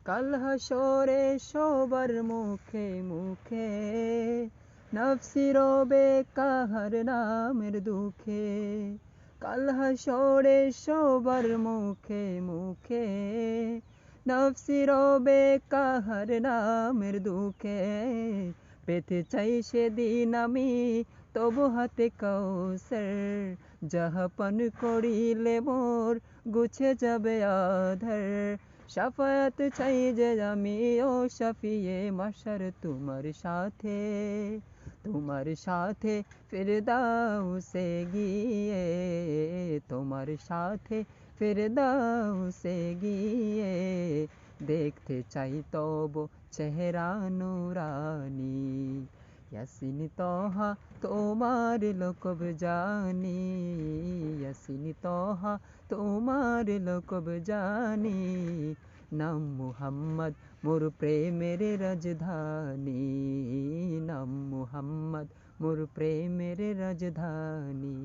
কাল হাসরে সবার মুখে মুখে নফসি রবে কাহার নামের দুঃখে। কাল হাসরে সবার মুখে মুখে নফসি রবে কাহার নামের দুঃখে। পেতে চাই সেদিন আমি তবু হাতে কাউসার, যাহা পান করিলে মোর গুছে যাবে আধার। শাফায়াত চাই যে আমি ও শাফিয়ে মাশার তোমার সাথে, তোমার সাথে ফিরদাউসে গিয়ে, তোমার সাথে ফিরদাউসে গিয়ে। দেখতে চাই তব চেহারা নুরানি, ইয়াসিন তহা তোমার লকব জানি, ইয়াসিন তহা তোমার লকব জানি। নাম মুহাম্মদ মোর প্রেমের রাজধানী, নাম মুহাম্মদ মোর প্রেমের রাজধানী।